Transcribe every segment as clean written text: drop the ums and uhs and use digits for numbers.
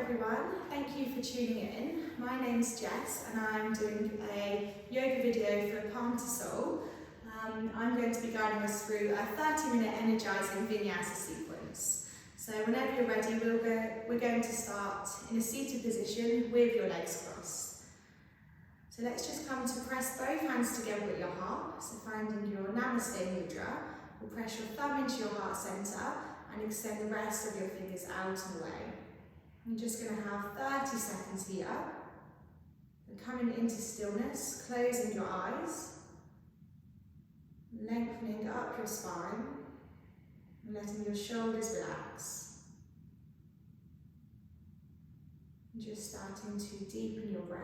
everyone, thank you for tuning in. My name's Jess and I'm doing a yoga video for Palm to Soul. I'm going to be guiding us through a 30-minute energizing Vinyasa sequence. So whenever you're ready, we're going to start in a seated position with your legs crossed. So let's just come to press both hands together at your heart. So finding your Namaste Mudra, we'll press your thumb into your heart center and extend the rest of your fingers out and away. I'm just going to have 30 seconds here. And coming into stillness, closing your eyes, lengthening up your spine, and letting your shoulders relax. And just starting to deepen your breath.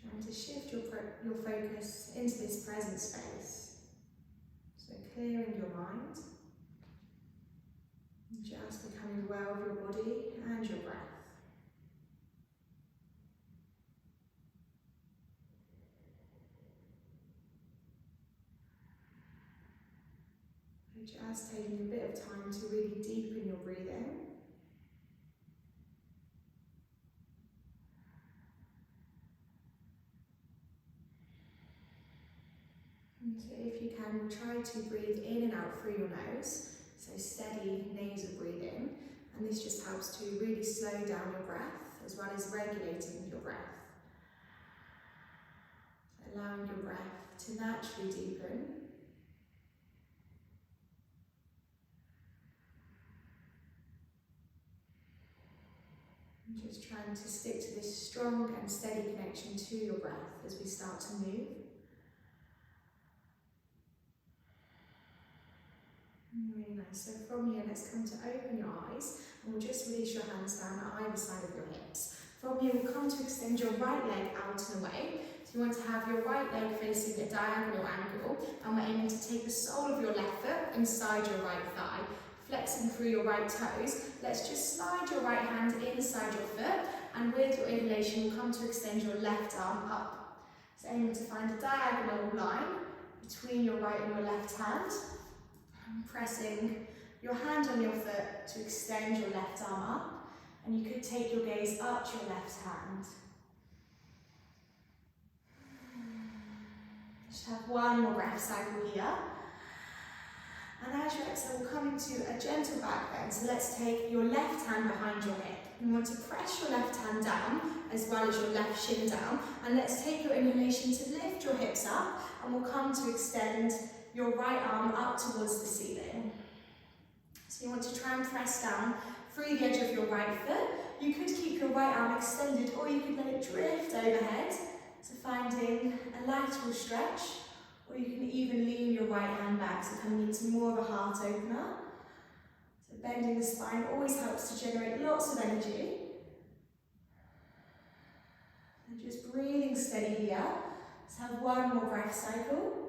Trying to shift your focus into this present space. So clearing your mind. Just becoming aware of your body and your breath. Just taking a bit of time to really deepen your breathing. And so if you can, try to breathe in and out through your nose. So steady nasal breathing, and this just helps to really slow down your breath as well as regulating your breath. So allowing your breath to naturally deepen. And just trying to stick to this strong and steady connection to your breath as we start to move. Really nice. So from here, let's come to open your eyes and we'll just release your hands down at either side of your hips. From here, we'll come to extend your right leg out and away. So you want to have your right leg facing a diagonal angle, and we're aiming to take the sole of your left foot inside your right thigh, flexing through your right toes. Let's just slide your right hand inside your foot, and with your inhalation, we'll come to extend your left arm up. So aiming to find a diagonal line between your right and your left hand. Pressing your hand on your foot to extend your left arm up, and you could take your gaze up to your left hand. Just have one more breath cycle here. And as you exhale, we'll come into a gentle back bend. So let's take your left hand behind your hip. You want to press your left hand down as well as your left shin down. And let's take your inhalation to lift your hips up, and we'll come to extend your right arm up towards the ceiling. So you want to try and press down through the edge of your right foot. You could keep your right arm extended, or you could let it drift overhead. So finding a lateral stretch, or you can even lean your right hand back, so coming into more of a heart opener. So bending the spine always helps to generate lots of energy. And just breathing steady here. Let's have one more breath cycle.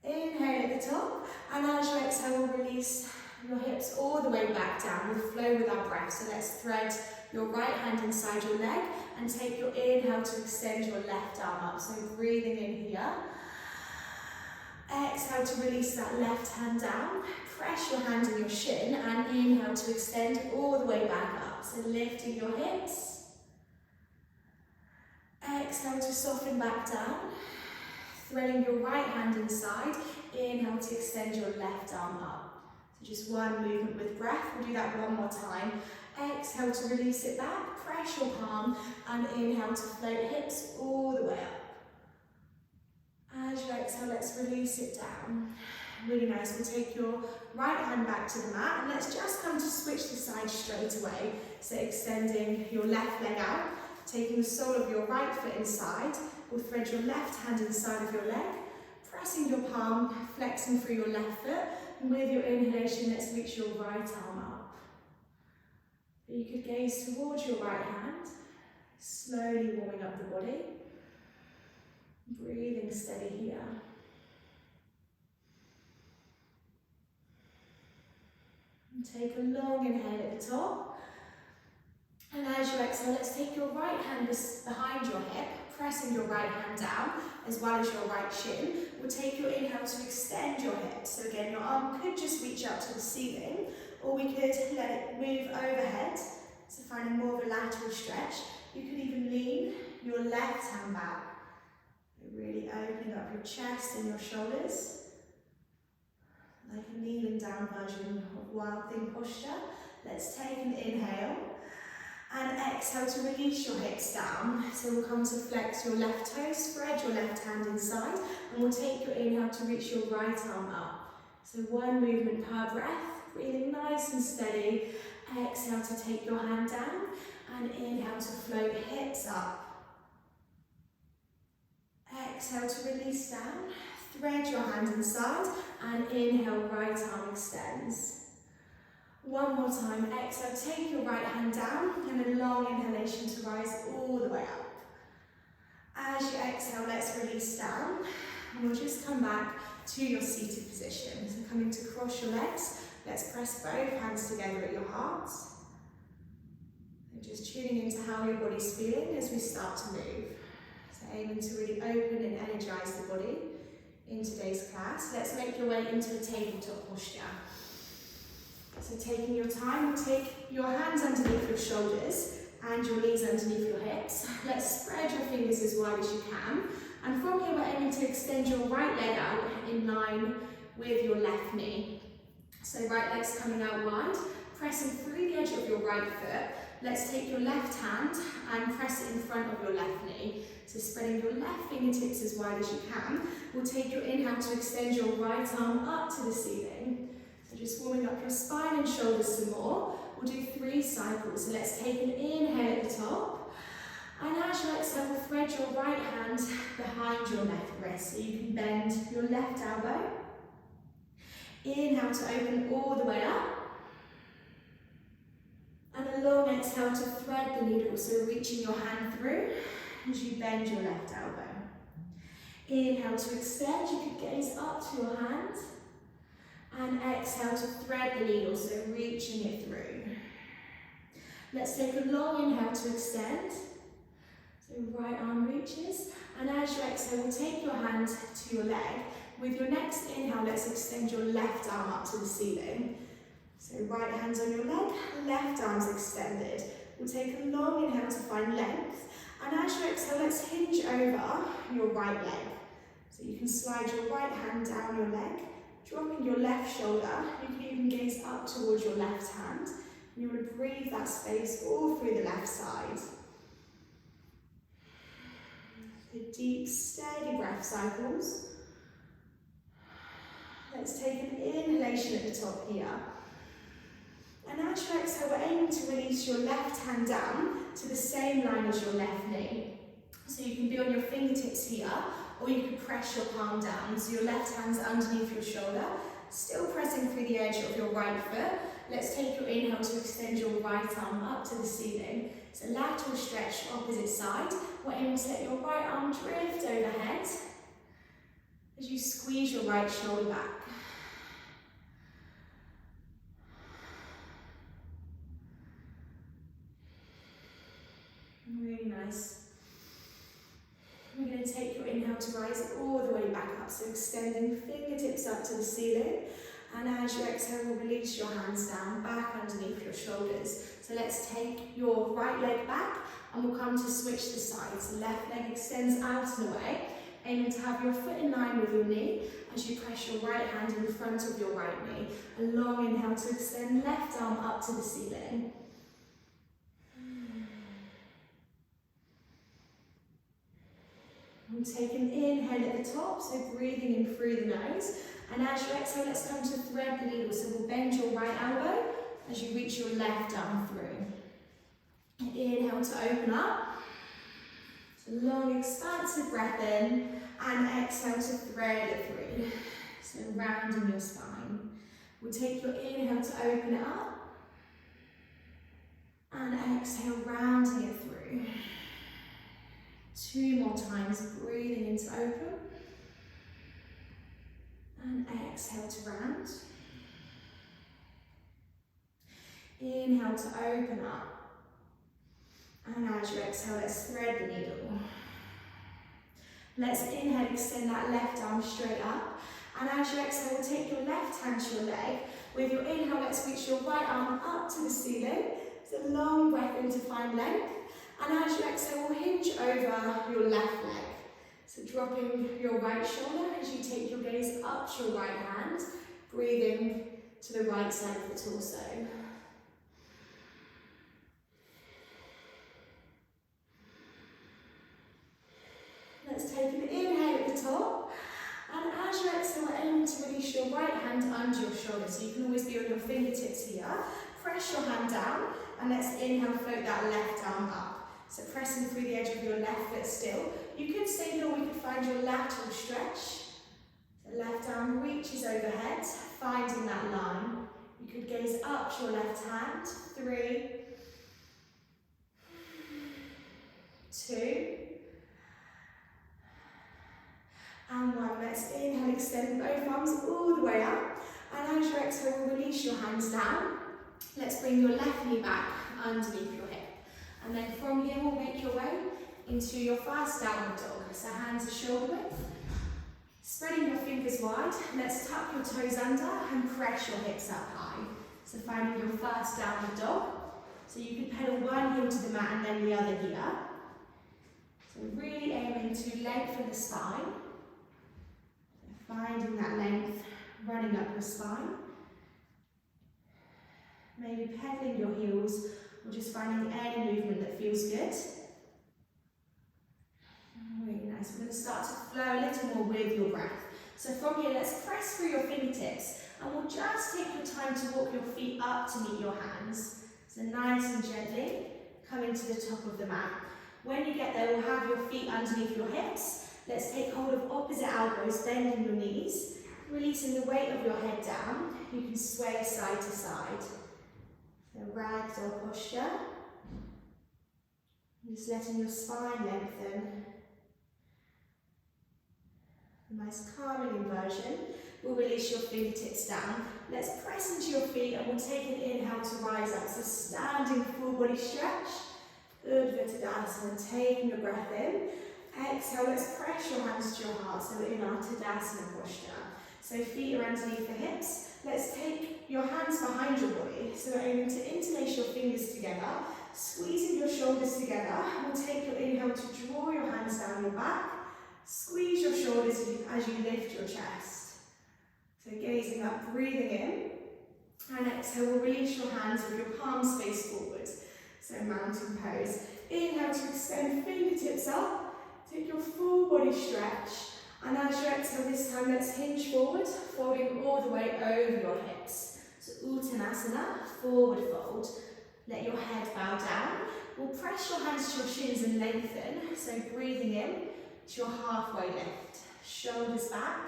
Inhale at the top, and as you exhale, we'll release your hips all the way back down. We'll flow with our breath. So let's thread your right hand inside your leg and take your inhale to extend your left arm up. So breathing in here. Exhale to release that left hand down. Press your hand in your shin and inhale to extend all the way back up. So lifting your hips. Exhale to soften back down. Threading your right hand inside, inhale to extend your left arm up. So just one movement with breath, we'll do that one more time. Exhale to release it back, press your palm, and inhale to float hips all the way up. As you exhale, let's release it down. Really nice, we'll take your right hand back to the mat, and let's just come to switch the side straight away. So extending your left leg out, taking the sole of your right foot inside. We'll thread your left hand inside of your leg, pressing your palm, flexing through your left foot, and with your inhalation, let's reach your right arm up. You could gaze towards your right hand, slowly warming up the body, breathing steady here. And take a long inhale at the top, and as you exhale, let's take your right hand behind your hip, pressing your right hand down as well as your right shin. We'll take your inhale to extend your hips. So again, your arms arm could just reach up to the ceiling, or we could let it move overhead, so finding more of a lateral stretch. You could even lean your left hand back, really opening up your chest and your shoulders, like a kneeling down version of Wild Thing posture. Let's take an inhale and exhale to release your hips down. So we'll come to flex your left toe, spread your left hand inside, and we'll take your inhale to reach your right arm up. So one movement per breath, breathing nice and steady. Exhale to take your hand down, and inhale to float hips up. Exhale to release down, thread your hand inside, and inhale, right arm extends. One more time, exhale, take your right hand down, and a long inhalation to rise all the way up. As you exhale, let's release down, and we'll just come back to your seated position. So coming to cross your legs, let's press both hands together at your hearts. And just tuning into how your body's feeling as we start to move. So aiming to really open and energize the body in today's class. Let's make your way into a tabletop posture. So taking your time, we'll take your hands underneath your shoulders and your knees underneath your hips. Let's spread your fingers as wide as you can. And from here, we're aiming to extend your right leg out in line with your left knee. So right leg's coming out wide, pressing through the edge of your right foot. Let's take your left hand and press it in front of your left knee. So spreading your left fingertips as wide as you can. We'll take your inhale to extend your right arm up to the ceiling. So just warming up your spine and shoulders some more. We'll do 3 cycles. So let's take an inhale at the top. And as you exhale, we'll thread your right hand behind your left wrist. So you can bend your left elbow. Inhale to open all the way up. And a long exhale to thread the needle, so reaching your hand through as you bend your left elbow. Inhale to extend, you could gaze up to your hand. And exhale to thread the needle, so reaching it through. Let's take a long inhale to extend. So right arm reaches. And as you exhale, we'll take your hand to your leg. With your next inhale, let's extend your left arm up to the ceiling. So right hand's on your leg, left arm's extended. We'll take a long inhale to find length. And as you exhale, let's hinge over your right leg. So you can slide your right hand down your leg, dropping your left shoulder. You can even gaze up towards your left hand. And you want to breathe that space all through the left side. So deep, steady breath cycles. Let's take an inhalation at the top here. And as you exhale, we're aiming to release your left hand down to the same line as your left knee. So you can be on your fingertips here, or you can press your palm down. So your left hand's underneath your shoulder, still pressing through the edge of your right foot. Let's take your inhale to extend your right arm up to the ceiling. So lateral stretch, opposite side. We're aiming to let your right arm drift overhead as you squeeze your right shoulder back. Really nice. We're going to take your inhale to rise all the way back up, so extending fingertips up to the ceiling. And as you exhale, we'll release your hands down, back underneath your shoulders. So let's take your right leg back, and we'll come to switch the sides. The left leg extends out and away, aiming to have your foot in line with your knee as you press your right hand in front of your right knee. A long inhale to extend left arm up to the ceiling. We'll take an inhale at the top, so breathing in through the nose. And as you exhale, let's come to thread the needle. So we'll bend your right elbow as you reach your left arm through. Inhale to open up. So long expansive breath in, and exhale to thread it through. So rounding your spine. We'll take your inhale to open it up, and exhale, rounding it through. 2 more times, breathing in to open, and exhale to round. Inhale to open up, and as you exhale, let's thread the needle. Let's inhale, extend that left arm straight up, And as you exhale, we'll take your left hand to your leg. With your inhale, let's reach your right arm up to the ceiling. It's a long breath in to find length. And as you exhale, we'll hinge over your left leg. So dropping your right shoulder as you take your gaze up to your right hand, breathing to the right side of the torso. Let's take an inhale at the top. And as you exhale, aim to release your right hand under your shoulder. So you can always be on your fingertips here. Press your hand down and let's inhale, float that left arm up. So pressing through the edge of your left foot still. You can stay here or we could find your lateral stretch. The left arm reaches overhead, finding that line. You could gaze up to your left hand. 3, 2, and 1. Let's inhale, extend both arms all the way up. And as you exhale, release your hands down. Let's bring your left knee back underneath your hip. And then from here, we'll make your way into your first downward dog. So hands are shoulder width. Spreading your fingers wide. Let's tuck your toes under and press your hips up high. So finding your first downward dog. So you can pedal one heel to the mat and then the other here. So really aiming to lengthen the spine. Finding that length running up your spine. Maybe pedaling your heels or just finding any movement that feels good. Really nice. We're going to start to flow a little more with your breath. So from here, let's press through your fingertips and we'll just take your time to walk your feet up to meet your hands. So nice and gently coming to the top of the mat. When you get there, we'll have your feet underneath your hips. Let's take hold of opposite elbows, bending your knees, releasing the weight of your head down. You can sway side to side. So ragdoll posture. Just letting your spine lengthen. A nice calming inversion. We'll release your fingertips down. Let's press into your feet and we'll take an inhale to rise up. So standing full body stretch. Urdhva Tadasana, taking your breath in. Exhale, let's press your hands to your heart, so we're in our Tadasana posture. So feet are underneath the hips. Let's take your hands behind your body. So we're aiming to interlace your fingers together, squeezing your shoulders together. We'll take your inhale to draw your hands down your back, squeeze your shoulders as you lift your chest. So gazing up, breathing in, and exhale, we'll release your hands with your palms face forward. So mountain pose. Inhale to extend fingertips up. Take your full body stretch, and as you exhale this time, let's hinge forward, folding all the way over your hips. So Uttanasana, forward fold. Let your head bow down. We'll press your hands to your shins and lengthen. So breathing in to your halfway lift. Shoulders back,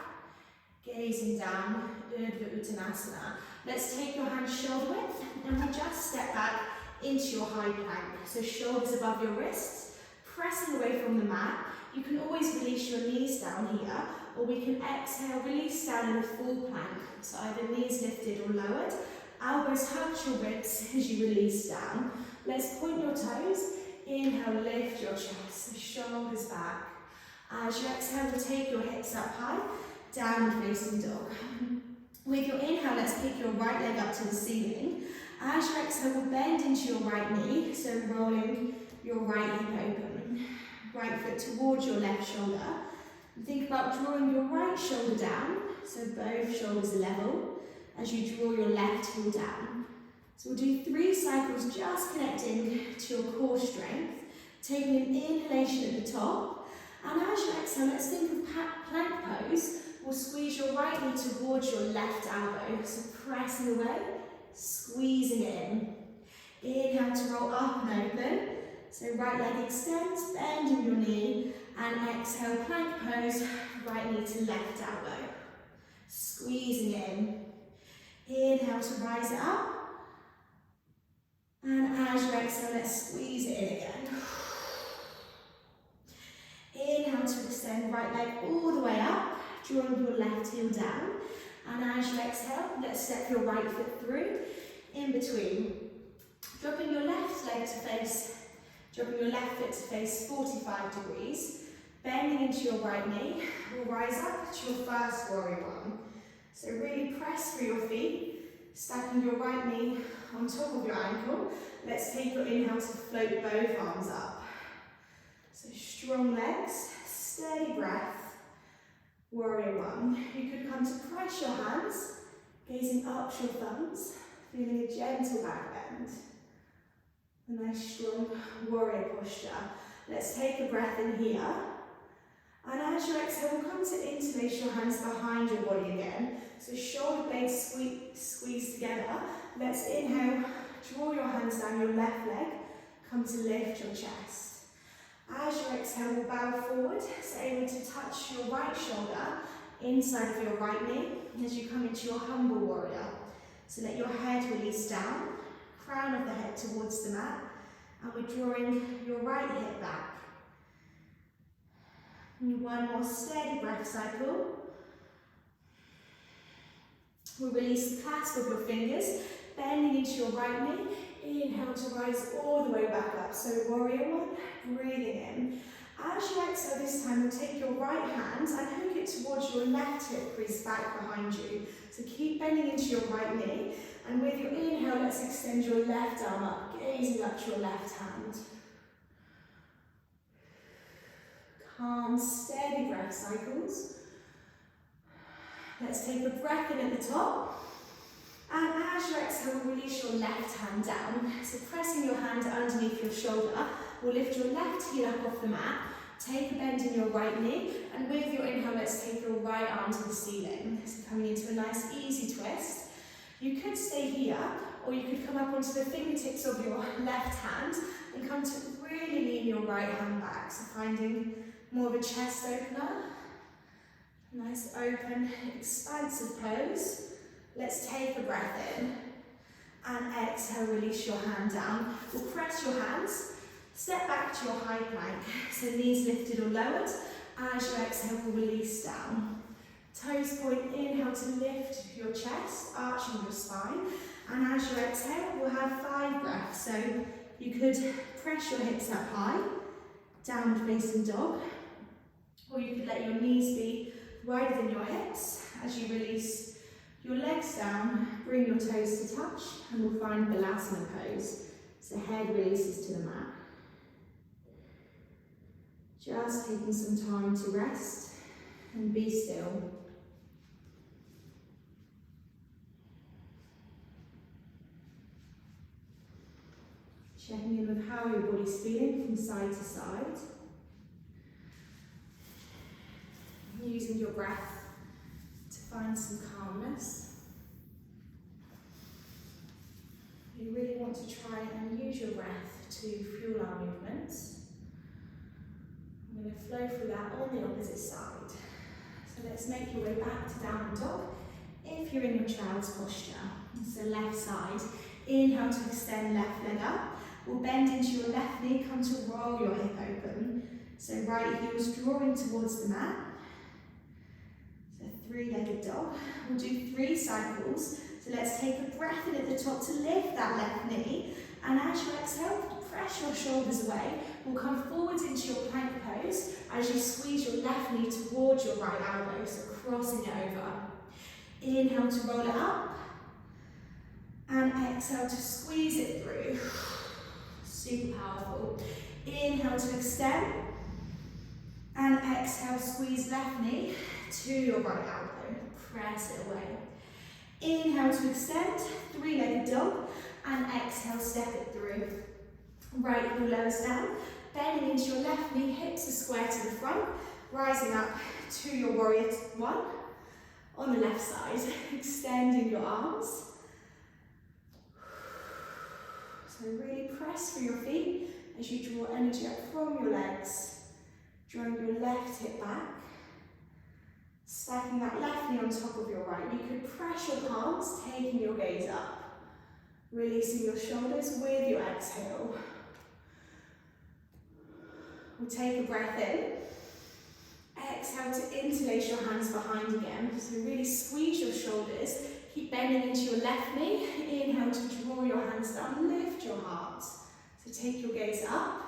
gazing down, Urdhva Uttanasana. Let's take your hands shoulder width, and we'll just step back into your high plank. So shoulders above your wrists, pressing away from the mat. You can always release your knees down here, or we can exhale, release down in a full plank. So either knees lifted or lowered. Elbows hug your ribs as you release down. Let's point your toes. Inhale, lift your chest, so shoulders back. As you exhale, we'll take your hips up high, downward facing dog. With your inhale, let's pick your right leg up to the ceiling. As you exhale, we'll bend into your right knee, so rolling your right hip open. Right foot towards your left shoulder. And think about drawing your right shoulder down, so both shoulders are level, as you draw your left heel down. So we'll do 3 cycles, just connecting to your core strength, taking an inhalation at the top, and as you exhale, let's think of plank pose. We'll squeeze your right knee towards your left elbow, so pressing away, squeezing in. Inhale to roll up and open. So right leg extends, bending your knee, and exhale, plank pose, right knee to left elbow. Squeezing in. Inhale to rise it up. And as you exhale, let's squeeze it in again. Inhale to extend, right leg all the way up, drawing your left heel down. And as you exhale, let's step your right foot through, in between. Dropping your left leg to face, dropping your left foot to face 45 degrees. Bending into your right knee, we'll rise up to your first warrior one. So really press through your feet, stacking your right knee on top of your ankle. Let's take your inhale to float both arms up. So strong legs, steady breath, warrior one. You could come to press your hands, gazing up your thumbs, feeling a gentle back bend. A nice strong warrior posture. Let's take a breath in here. And as you exhale, we'll come to interlace your hands behind your body again. So shoulder blades squeeze together. Let's inhale, draw your hands down your left leg. Come to lift your chest. As you exhale, we'll bow forward. So aiming to touch your right shoulder inside of your right knee as you come into your humble warrior. So let your head release down, crown of the head towards the mat. And we're drawing your right hip back. And one more steady breath cycle. We'll release the clasp of your fingers, bending into your right knee. Inhale to rise all the way back up. So warrior one, breathing in. As you exhale this time, we'll take your right hand and hook it towards your left hip crease back behind you. So keep bending into your right knee. And with your inhale, let's extend your left arm up, gazing up to your left hand. Calm, steady breath cycles. Let's take a breath in at the top. And as you exhale, release your left hand down. So pressing your hand underneath your shoulder, we'll lift your left heel up off the mat. Take a bend in your right knee. And with your inhale, let's take your right arm to the ceiling. So coming into a nice easy twist. You could stay here, or you could come up onto the fingertips of your left hand and come to really lean your right hand back. So finding more of a chest opener. Nice open, expansive pose. Let's take a breath in. And exhale, release your hand down. We'll press your hands, step back to your high plank. So knees lifted or lowered. As you exhale, we'll release down. Toes point, inhale to lift your chest, arching your spine. And as you exhale, we'll have 5 breaths. So you could press your hips up high, downward facing dog. Or you could let your knees be wider than your hips as you release your legs down, bring your toes to touch, and we'll find Vinyasa pose. So head releases to the mat. Just taking some time to rest and be still. Checking in with how your body's feeling from side to side. Using your breath to find some calmness. We really want to try and use your breath to fuel our movements. I'm going to flow through that on the opposite side. So let's make your way back to downward dog if you're in your child's posture. So left side, inhale to extend left leg up. We'll bend into your left knee, come to roll your hip open. So right heel's drawing towards the mat. So 3-legged dog. We'll do 3 cycles. So let's take a breath in at the top to lift that left knee. And as you exhale, press your shoulders away. We'll come forwards into your plank pose as you squeeze your left knee towards your right elbow, so crossing it over. Inhale to roll it up. And exhale to squeeze it through. Super powerful. Inhale to extend. And exhale, squeeze left knee to your right elbow. Press it away. Inhale to extend, 3-legged dog. And exhale, step it through. Right heel lowers down. Bending into your left knee, hips are square to the front. Rising up to your warrior one. On the left side, extending your arms. So really press through your feet as you draw energy up from your legs. Drawing your left hip back. Stacking that left knee on top of your right. You could press your palms, taking your gaze up. Releasing your shoulders with your exhale. We'll take a breath in. Exhale to interlace your hands behind again. So really squeeze your shoulders. Keep bending into your left knee. Inhale to draw your hands down. Lift your heart. So take your gaze up.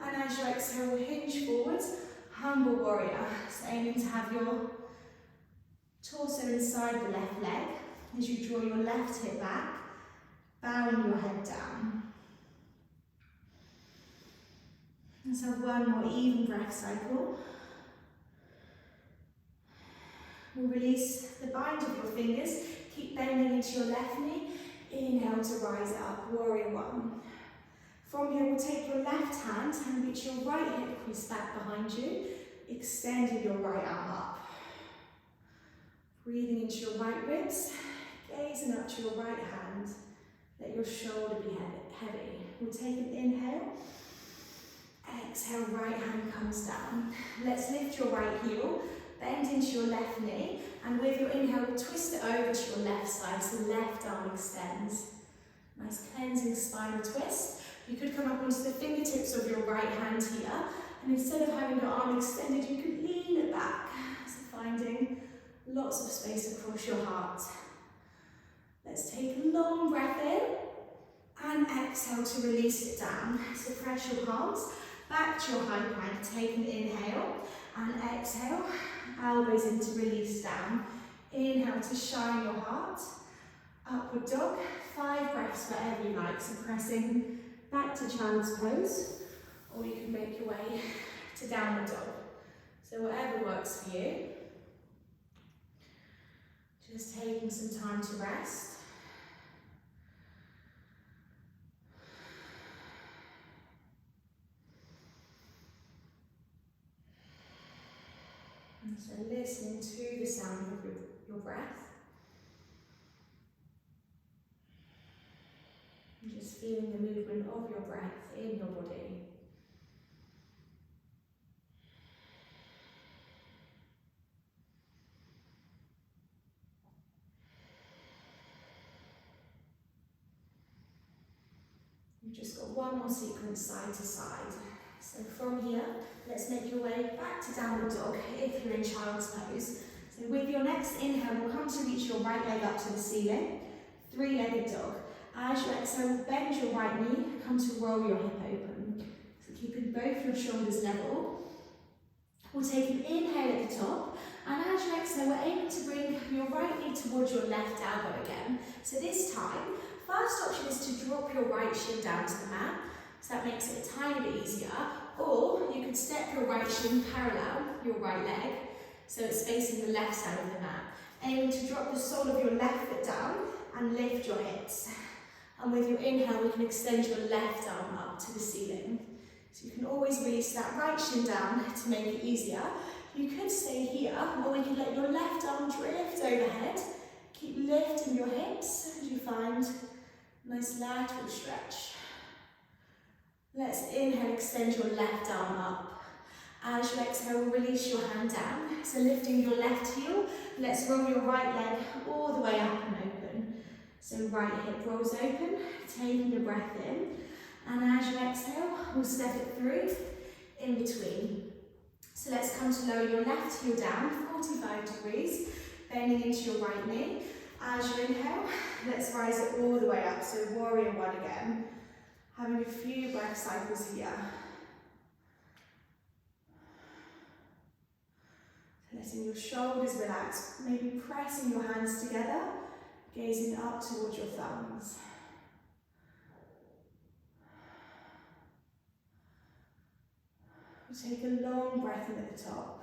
And as you exhale, hinge forwards. Humble warrior. So aiming to have your Torso inside the left leg as you draw your left hip back, bowing your head down. Let's have one more even breath cycle. We'll release the bind of your fingers. Keep bending into your left knee. Inhale to rise up, warrior one. From here, we'll take your left hand and reach your right hip crease back behind you, extending your right arm up. Breathing into your right ribs, gazing up to your right hand. Let your shoulder be heavy. We'll take an inhale. Exhale, right hand comes down. Let's lift your right heel, bend into your left knee, and with your inhale, twist it over to your left side so the left arm extends. Nice cleansing spinal twist. You could come up onto the fingertips of your right hand here, and instead of having your arm extended, you could lean it back. So finding lots of space across your heart. Let's take a long breath in, and exhale to release it down. So press your palms back to your high plank. Take an inhale, and exhale, elbows in to release down. Inhale to shine your heart. Upward dog, 5 breaths wherever you like. So pressing back to child's pose, or you can make your way to downward dog. So whatever works for you. Just taking some time to rest. And so listening to the sound of your breath. And just feeling the movement of your breath in your body. You've just got one more sequence side to side. So from here, let's make your way back to downward dog if you're in child's pose. So with your next inhale, we'll come to reach your right leg up to the ceiling, 3-legged dog. As you exhale, bend your right knee, come to roll your hip open. So keeping both your shoulders level. We'll take an inhale at the top, and as you exhale, we're aiming to bring your right knee towards your left elbow again. So this time, first option is to drop your right shin down to the mat. So that makes it a tiny bit easier. Or you could step your right shin parallel your right leg, so it's facing the left side of the mat. Aiming to drop the sole of your left foot down and lift your hips. And with your inhale, we can extend your left arm up to the ceiling. So you can always release that right shin down to make it easier. You could stay here, or we can let your left arm drift overhead. Keep lifting your hips as you find a nice lateral stretch. Let's inhale, extend your left arm up. As you exhale, release your hand down. So lifting your left heel, let's roll your right leg all the way up and open. So right hip rolls open, taking the breath in. And as you exhale, we'll step it through in between. So let's come to lower your left heel down, 45 degrees, bending into your right knee. As you inhale, let's rise it all the way up. So warrior one again. Having a few breath cycles here. Letting your shoulders relax, maybe pressing your hands together, gazing up towards your thumbs. We'll take a long breath in at the top.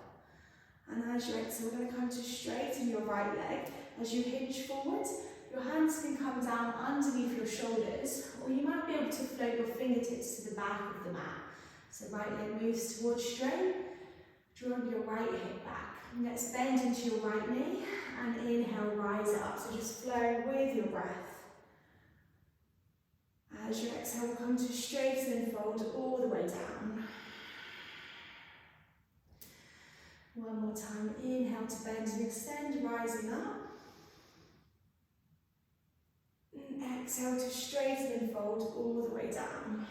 And as you exhale, we're going to come to straighten your right leg. As you hinge forward, your hands can come down underneath your shoulders, or you might be able to float your fingertips to the back of the mat. So right leg moves towards straight, drawing your right hip back. And let's bend into your right knee, and inhale, rise up. So just flowing with your breath. As you exhale, we'll come to straighten and fold all the way down. One more time, inhale to bend and extend, rising up. And exhale to straighten and fold all the way down.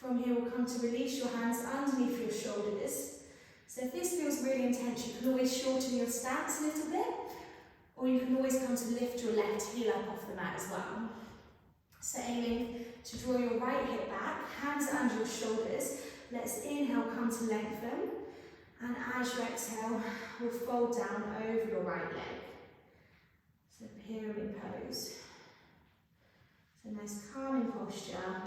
From here, we'll come to release your hands underneath your shoulders. So if this feels really intense, you can always shorten your stance a little bit, or you can always come to lift your left heel up off the mat as well. So aiming to draw your right hip back, hands under your shoulders. Let's inhale, come to lengthen. And as you exhale, we'll fold down over your right leg. So pyramid pose. So nice calming posture.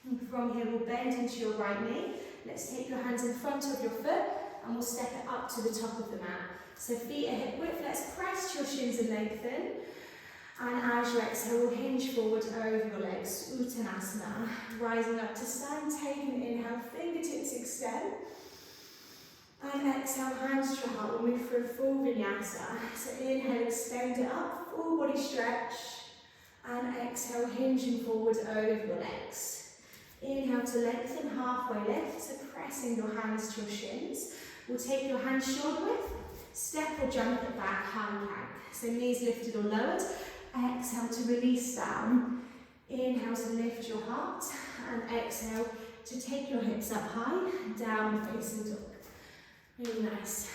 And from here, we'll bend into your right knee. Let's take your hands in front of your foot and we'll step it up to the top of the mat. So feet are hip width, let's press your shins and lengthen. And as you exhale, we'll hinge forward over your legs, Uttanasana. Rising up to stand, taking an inhale, fingertips extend. And exhale, hands to your heart, we'll move through a full Vinyasa. So inhale, extend it up, full body stretch. And exhale, hinging forward over your legs. Inhale to lengthen, halfway lift, so pressing your hands to your shins. We'll take your hands shoulder width, step or jump it back, high plank. So knees lifted or lowered. Exhale to release down. Inhale to lift your heart. And exhale to take your hips up high, down facing dog. Really nice.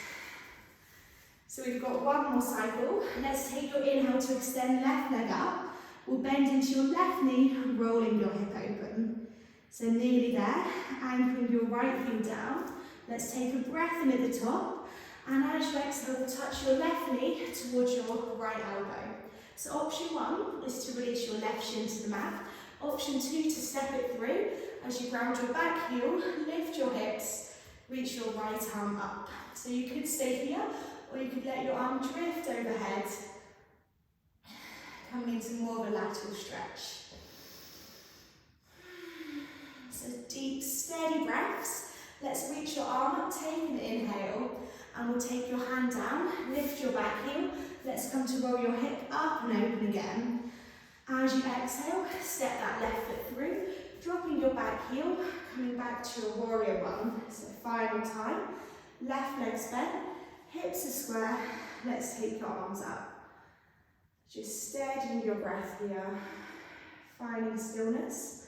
So we've got one more cycle. Let's take your inhale to extend left leg up. We'll bend into your left knee, rolling your hip open. So nearly there, anchoring your right heel down. Let's take a breath in at the top, and as you exhale, touch your left knee towards your right elbow. So option 1 is to release your left shin to the mat. Option 2 to step it through. As you ground your back heel, lift your hips, reach your right arm up. So you could stay here, or you could let your arm drift overhead, coming into more of a lateral stretch. So deep, steady breaths. Let's reach your arm up, take an inhale, and we'll take your hand down, lift your back heel. Let's come to roll your hip up and open again. As you exhale, step that left foot through, dropping your back heel, coming back to a warrior one. So final time, left leg's bent, hips are square. Let's take your arms up. Just steadying your breath here, finding stillness.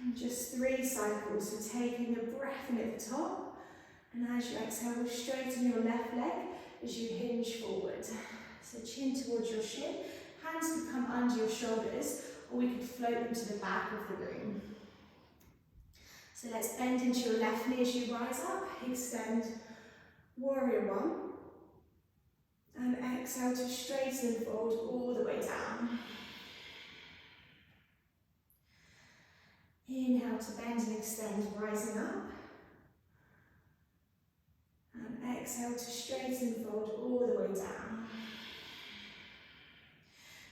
And just 3 cycles, so taking a breath in at the top, and as you exhale, we'll straighten your left leg as you hinge forward. So chin towards your shin, hands could come under your shoulders, or we could float them to the back of the room. So let's bend into your left knee as you rise up, extend, warrior one, and exhale to straighten and fold all the way down. Inhale to bend and extend, rising up. And exhale to straighten and fold all the way down.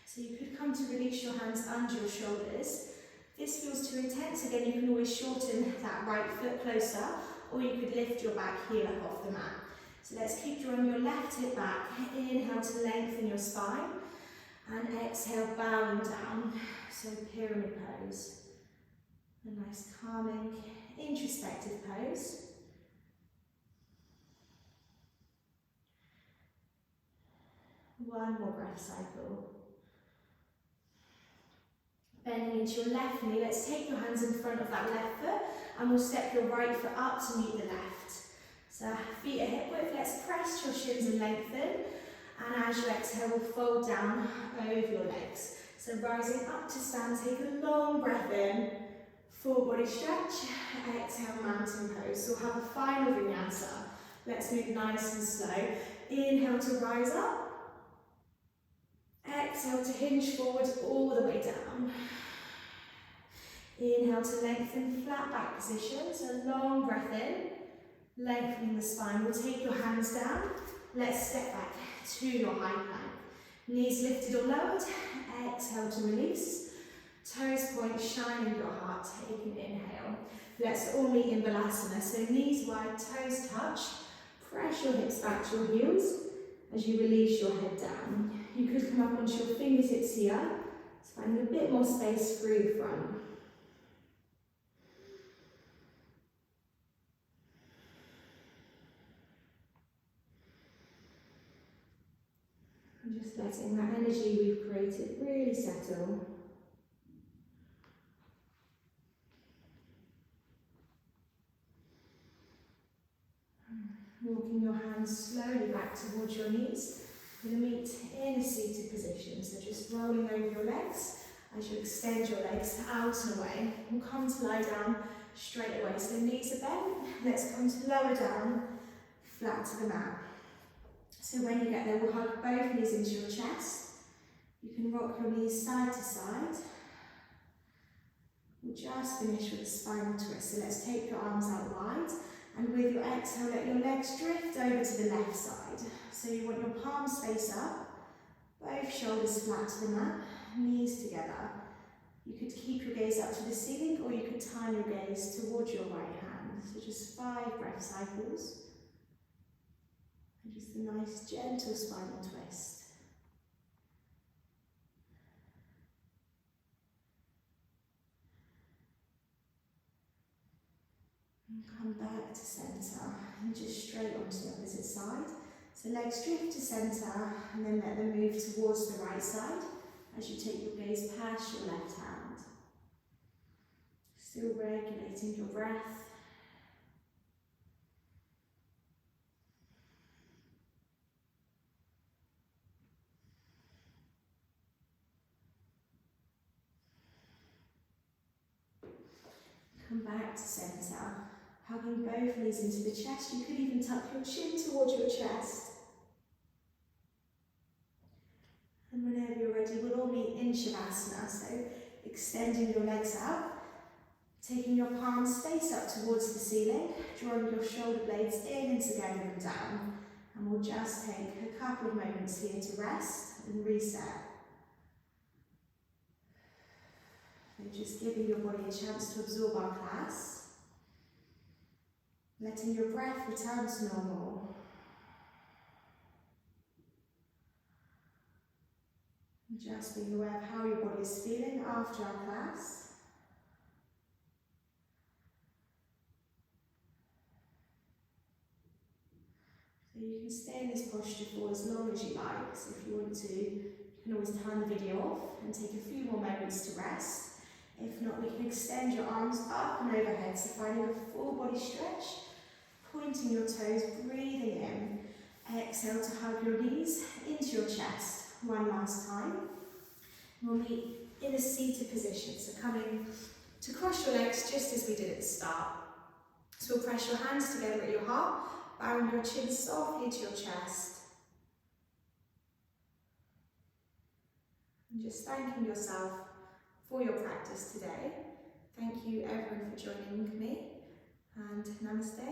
So you could come to release your hands under your shoulders. If this feels too intense, again, you can always shorten that right foot closer, or you could lift your back heel up off the mat. So let's keep drawing your left hip back. Inhale to lengthen your spine. And exhale, bowing down. So pyramid pose. A nice calming, introspective pose. One more breath cycle. Bending into your left knee, let's take your hands in front of that left foot and we'll step your right foot up to meet the left. So feet are hip width, let's press your shins and lengthen. And as you exhale, we'll fold down over your legs. So rising up to stand, take a long breath in. Full body stretch, exhale, mountain pose. So we'll have a final Vinyasa. Let's move nice and slow. Inhale to rise up. Exhale to hinge forward all the way down. Inhale to lengthen, flat back position. So long breath in, lengthening the spine. We'll take your hands down. Let's step back to your high plank. Knees lifted or lowered. Exhale to release. Toes point, shining your heart, take an inhale. Let's all meet in Vinyasa. So knees wide, toes touch. Press your hips back to your heels as you release your head down. You could come up onto your fingertips here. So finding a bit more space through the front. And just letting that energy we've created really settle. Walking your hands slowly back towards your knees. You're going to meet in a seated position, so just rolling over your legs as you extend your legs out and away. We'll come to lie down straight away. So knees are bent. Let's come to lower down, flat to the mat. So when you get there, we'll hug both knees into your chest. You can rock your knees side to side. We'll just finish with a spinal twist. So let's take your arms out wide, and with your exhale, let your legs drift over to the left side. So you want your palms face up, both shoulders flat to the mat, knees together. You could keep your gaze up to the ceiling, or you could turn your gaze towards your right hand. So just 5 breath cycles. And just a nice gentle spinal twist. And come back to centre and just straight onto the opposite side. So legs drift to centre and then let them move towards the right side as you take your gaze past your left hand. Still regulating your breath. Come back to centre, hugging both knees into the chest. You could even tuck your chin towards your chest. And whenever you're ready, we'll all meet in Shavasana. So extending your legs out, taking your palms face up towards the ceiling, drawing your shoulder blades in and together and down. And we'll just take a couple of moments here to rest and reset. So just giving your body a chance to absorb our class. Letting your breath return to normal. And just being aware of how your body is feeling after our class. So you can stay in this posture for as long as you like. So if you want to, you can always turn the video off and take a few more moments to rest. If not, we can extend your arms up and overhead, so finding a full body stretch, pointing your toes, breathing in. Exhale to hug your knees into your chest. One last time. We'll meet in a seated position, so coming to cross your legs just as we did at the start. So we'll press your hands together at your heart, bowing your chin softly to your chest. And just thanking yourself for your practice today. Thank you everyone for joining me, and namaste.